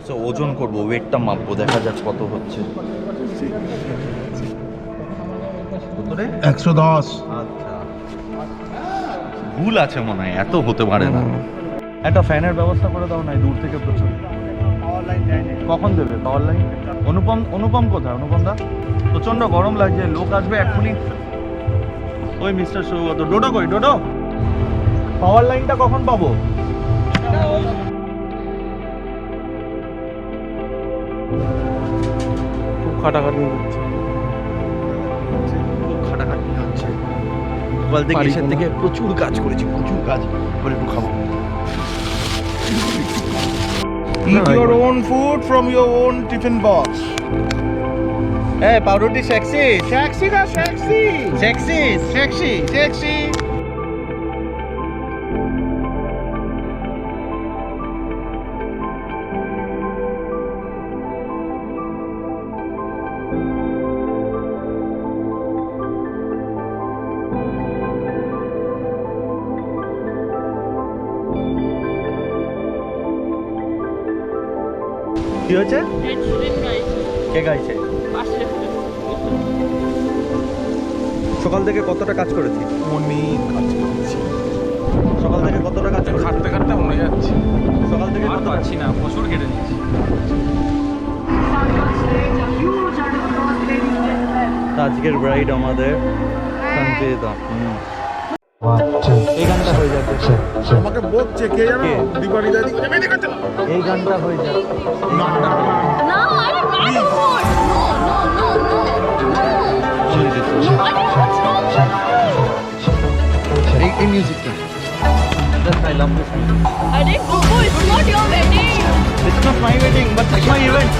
হচ্ছে ওজন করবো, ওয়েটটা মাপবো, দেখা যাক কত হচ্ছে। 110। আচ্ছা, ভুল আছে মনে হয়, এত হতে পারে না। একটা ফ্যানের ব্যবস্থা করে দাও না, দূর থেকে প্রচুর। কখন দেবে পাওয়ার লাইন? অনুপম কোথায়? অনুপম দা, প্রচন্ড গরম লাগছে, লোক আসবে এক্ষুনি। ওই মিস্টার সৌগত, ডোডো কই? ডোডো, পাওয়ার লাইনটা কখন পাবো? খুব খাটাখাটি হচ্ছে। খুব খাটাখাটি হচ্ছে। সকাল থেকে এসে থেকে প্রচুর কাজ করেছি, প্রচুর কাজ। এবার একটু খাবো। Eat your own food from your own tiffin box. এই পাউরুটি সেক্সি Sexy না sexy? Sexy Sexy, sexy. কি হয়েছে? কে গাইছে? সকাল থেকে কতটা কাজ করেছি? অনেক কাজ করেছি। সকাল থেকে কতটা কাজ করেছি? খাটতে খাটতে মনে যাচ্ছে। সকাল থেকে আর কতটা? পাচ্ছি না, প্রচুর কেটে নিয়েছি। আজকের ব্রাইড আমাদের সঞ্চিতা। এই গানটা হয়ে যাচ্ছে, আমাকে বলছে কে জানো? কে? দীপালি দাদি। এই গানটা হয়ে যাচ্ছে। No, I didn't want to vote. No. I didn't want to. এই মিউজিকটা, I love this music. I didn't go. It's not your wedding. It's not my wedding, but it's my event.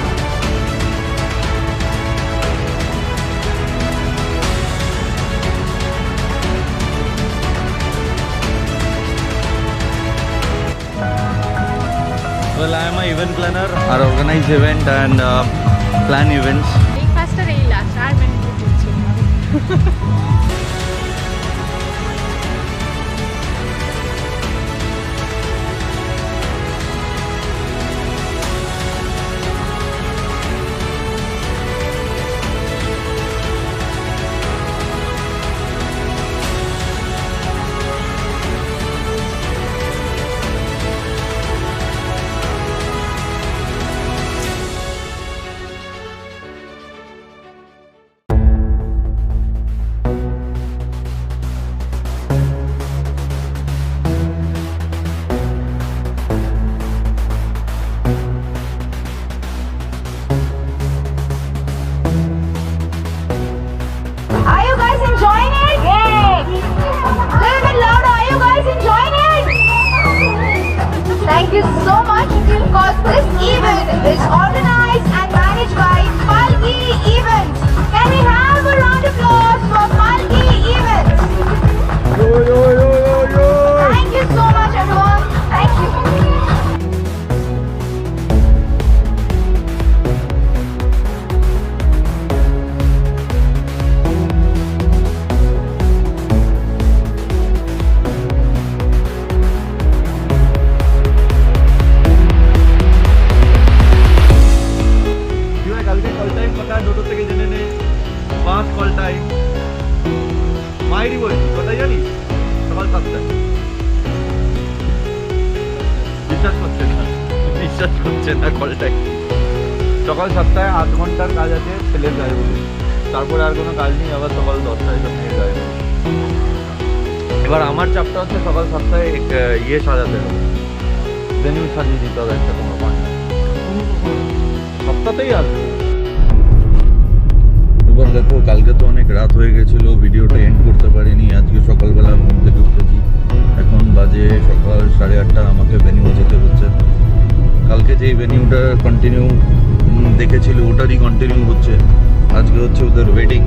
Well, I am an event planner. I organize event and plan events. Breakfast আর এই last আর menu দিচ্ছি না। Are you guys enjoying it? Yay! Little bit louder. Are you guys enjoying it? Thank you so much because this event is organized and managed by Palgi Events. Can we have a round of applause for Palgi Events? Thank you so much, everyone. Thank you. কি হয়, কালকে call time কথা ডোডো থেকে জেনে নে। 5 call time মাইরি বলছি, কোথায় জানিস? সকাল 7টায়। বিশ্বাস করছে না কল টাইম। সকাল 7টায় 8 ঘন্টার কাজ আছে ছেলের গায়ে বলে, তারপরে আর কোনো কাজ নেই, আবার সকাল 10টায় সব মেয়ের গায়ে। এবার আমার চাপটা হচ্ছে সকাল 7টায় ইয়ে সাজাতে হবে, ভেনিউ সাজিয়ে দিতে হবে একটা কোনো পয়েন্ট। সপ্তাহতেই আসবে। এবার দেখো, কালকে তো অনেক রাত হয়ে গেছিল, ভিডিওটা এন্ড করতে পারিনি। আজকে সকালবেলা ঘুম থেকে উঠেছি, এখন বাজে সকাল 8:30। আমাকে ভেনিউ যেতে হচ্ছে। কালকে যেই ভেনিউটা কন্টিনিউ দেখেছিল ওটারই কন্টিনিউ হচ্ছে। আজকে হচ্ছে ওদের ওয়েডিং।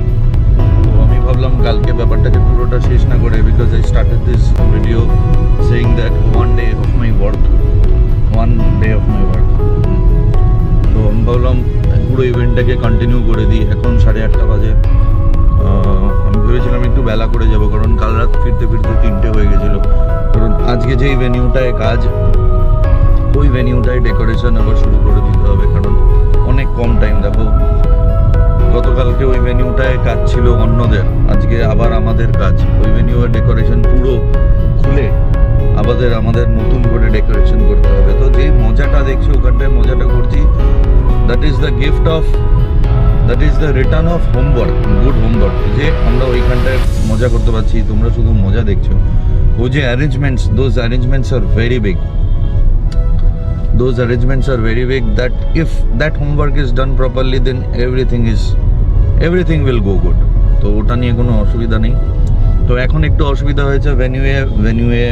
তো আমি ভাবলাম কালকে ব্যাপারটাকে পুরোটা শেষ না করে, because I started this video saying that one day of my work. তো আমি ভাবলাম পুরো ইভেন্টটাকে কন্টিনিউ করে দিই। এখন 8:30 বাজে। আমি ভেবেছিলাম একটু বেলা করে যাব, কারণ কাল রাত ফিরতে ফিরতে 3টে হয়ে গেছিলো। কারণ আজকে যেই ভেনিউটায় কাজ, ওই ভেনিউটায় ডেকোরেশন আবার শুরু করে দিতে হবে, কারণ অনেক কম টাইম। দেখো গতকালকে ওই ভেনিউটায় কাজ ছিল অন্যদের, আজকে আবার আমাদের কাজ। ওই ভেনিউয়ের ডেকোরেশন পুরো খুলে আমাদের নতুন করে ডেকোরেশন করতে হবে। তো যে মজাটা দেখছি ওখানটায় মজাটা করছি, that is the gift of, that is the return of homework, good homework. যে আমরা ওইখানটায় মজা করতে পারছি, তোমরা শুধু মজা দেখছো। ও যে arrangements, those arrangements are very big, those arrangements are very big, that if that homework is done properly then everything will go good. তো ওটা নিয়ে কোনো অসুবিধা নেই। তো এখন একটু অসুবিধা হয়েছে ভেনিউয়ে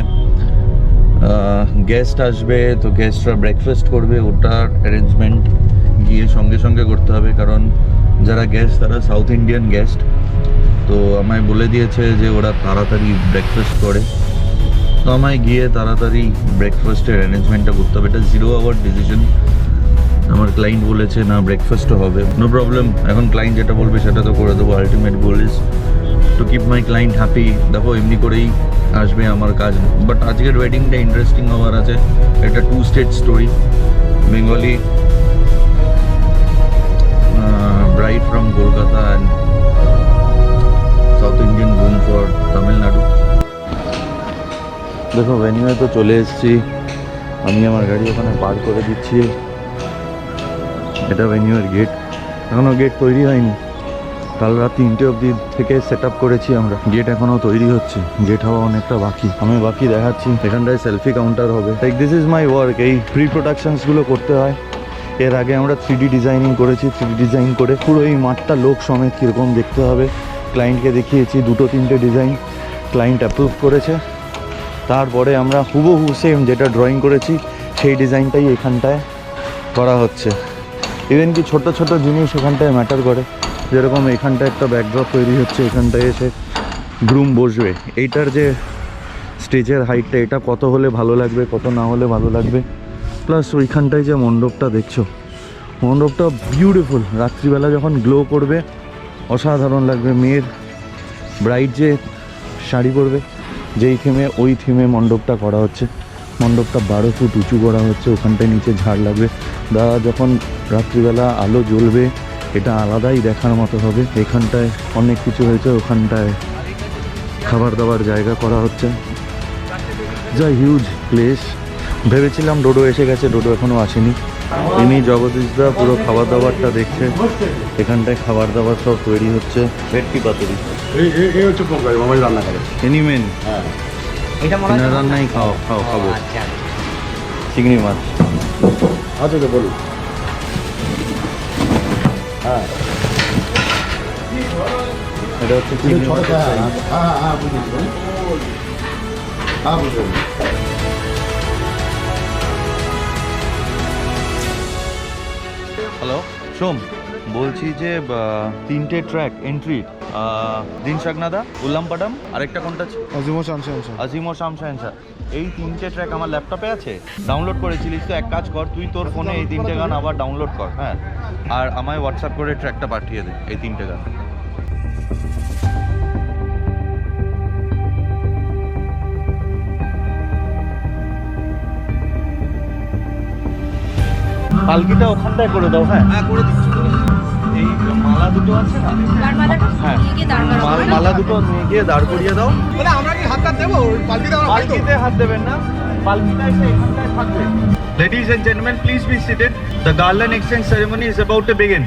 গেস্ট আসবে, তো গেস্টরা ব্রেকফাস্ট করবে, ওটার অ্যারেঞ্জমেন্ট গিয়ে সঙ্গে সঙ্গে করতে হবে, কারণ যারা গেস্ট তারা সাউথ ইন্ডিয়ান গেস্ট। তো আমায় বলে দিয়েছে যে ওরা তাড়াতাড়ি ব্রেকফাস্ট করে, তো আমায় গিয়ে তাড়াতাড়ি ব্রেকফাস্টের অ্যারেঞ্জমেন্টটা করতে হবে। এটা 0 আওয়ার ডিসিশন। আমার ক্লায়েন্ট বলেছে না ব্রেকফাস্টও হবে, নো প্রবলেম, এখন ক্লায়েন্ট যেটা বলবে সেটা তো করে দেবো। Ultimate goal is to keep my client happy. দেখো এমনি করেই আসবে আমার কাজ, বাট আজকের ওয়েডিংটা ইন্টারেস্টিং হওয়ার আছে। এটা 2 state story, Bengali bride from Kolkata and South Indian groom for Tamil Nadu. দেখো ভেনিউয়ে তো চলে এসেছি, আমি আমার গাড়ি ওখানে পার করে দিচ্ছি। এটা ভেনিউয়ের গেট, এখনও গেট তৈরি হয়নি। কাল রাত 3টে অবধি থেকে সেট আপ করেছি আমরা, গেট এখনও তৈরি হচ্ছে, গেট হওয়া অনেকটা বাকি। আমি বাকি দেখাচ্ছি। এখানটায় সেলফি কাউন্টার হবে। Like this is my work. এই প্রি প্রোডাকশনসগুলো করতে হয়। এর আগে আমরা 3D ডিজাইনিং করেছি, 3D ডিজাইন করে পুরো এই মাঠটা লোক সমেত কীরকম দেখতে হবে ক্লায়েন্টকে দেখিয়েছি। 2-3টে ডিজাইন ক্লায়েন্ট অ্যাপ্রুভ করেছে, তারপরে আমরা হুবহু সেম যেটা ড্রয়িং করেছি সেই ডিজাইনটাই এখানটায় করা হচ্ছে। ইভেন কি ছোট ছোট জিনিস এখানটায় ম্যাটার করে, যেরকম এখানটায় একটা ব্যাকড্রপ তৈরি হচ্ছে, এখানটায় এসে গ্রুম বসবে। এইটার যে স্টেজের হাইটটা, এটা কত হলে ভালো লাগবে, কত না হলে ভালো লাগবে। প্লাস ওইখানটায় যে মণ্ডপটা দেখছো, মণ্ডপটা বিউটিফুল। রাত্রিবেলা যখন গ্লো করবে অসাধারণ লাগবে। মেয়ের ব্রাইড যে শাড়ি পরবে যেই থিমে, ওই থিমে মণ্ডপটা করা হচ্ছে। মণ্ডপটা 12 ফুট উঁচু করা হচ্ছে, ওখানটায় নিচে ঝাড় লাগবে। দাদা যখন রাত্রিবেলা আলো জ্বলবে এটা আলাদাই দেখার মতো হবে। এখানটায় অনেক কিছু হয়েছে, ওখানটায় খাবার দাবার জায়গা করা হচ্ছে। যা হিউজ প্লেস। ভেবেছিলাম ডোডো এসে গেছে, ডোডো এখনও আসেনি। ইনি জগদীশদা পুরো খাবার দাবারটা দেখছে। এখানটায় খাবার দাবার সব তৈরি হচ্ছে। ভেটকি পাতুরি এই হচ্ছে প্রোগ্রাম, আমার রান্না করে। এনি মেন এনার রান্নাই খাবো। চিংড়ি মাছ আচ্ছা তো বলুন। হ্যাঁ এটা হচ্ছে চিংড়ি মাছ। হ্যাঁ বুঝেছি, হ্যাঁ বুঝলেন। হ্যালো সোম, বলছি যে 3টে ট্র্যাক এন্ট্রি, দিন শাকনাদা, উল্লামপাডাম, আরেকটা কোনটা আজিম ও শাম শাহেনশাহ। এই 3টে ট্র্যাক আমার ল্যাপটপে আছে, ডাউনলোড করেছিলিস। তো এক কাজ কর, তুই তোর ফোনে এই 3টে গান আবার ডাউনলোড কর, হ্যাঁ, আর আমায় হোয়াটসঅ্যাপ করে ট্র্যাকটা পাঠিয়ে দে, এই 3টে গান। পালকিটা ওখানটায় করে দাও। হ্যাঁ করে দিচ্ছি। এই মালা দুটো আছে না, হ্যাঁ মালা দুটো নিয়ে গিয়ে দাঁড় করিয়ে দাও। আমরা কি হাতটা দেবো পালকিতে হাত দেবেন না, পালকিটা এসে এখানটায় থাকবে। Ladies and gentlemen, please be seated. The garland exchange ceremony is about to begin.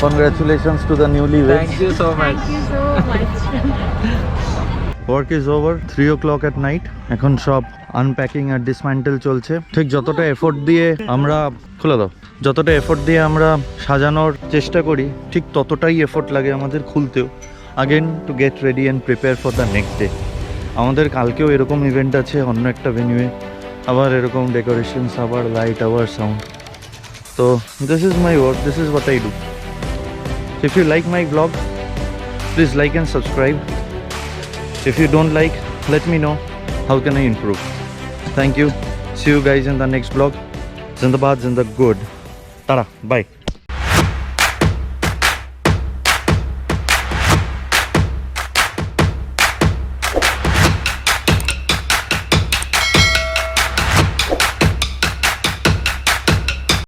Congratulations to the newlyweds. Thank you so much. Thank you so much. Work is over 3 o'clock at night. এখন সব unpacking আর dismantle চলছে। ঠিক যতটা effort দিয়ে আমরা খুলে দাও, যতটা এফোর্ট দিয়ে আমরা সাজানোর চেষ্টা করি ঠিক ততটাই এফোর্ট লাগে আমাদের খুলতেও, again to get ready and prepare for the next day. আমাদের কালকেও এরকম ইভেন্ট আছে অন্য একটা ভেন্যুয়ে, আবার এরকম ডেকোরেশনস, আবার লাইট, আবার সাউন্ড। তো this is my work, this is what I do. If you like my blog, please like and subscribe. If you don't like, let me know how can I improve. Thank you. See you guys in the next vlog. Zindabad, Zindag good. Tada, bye.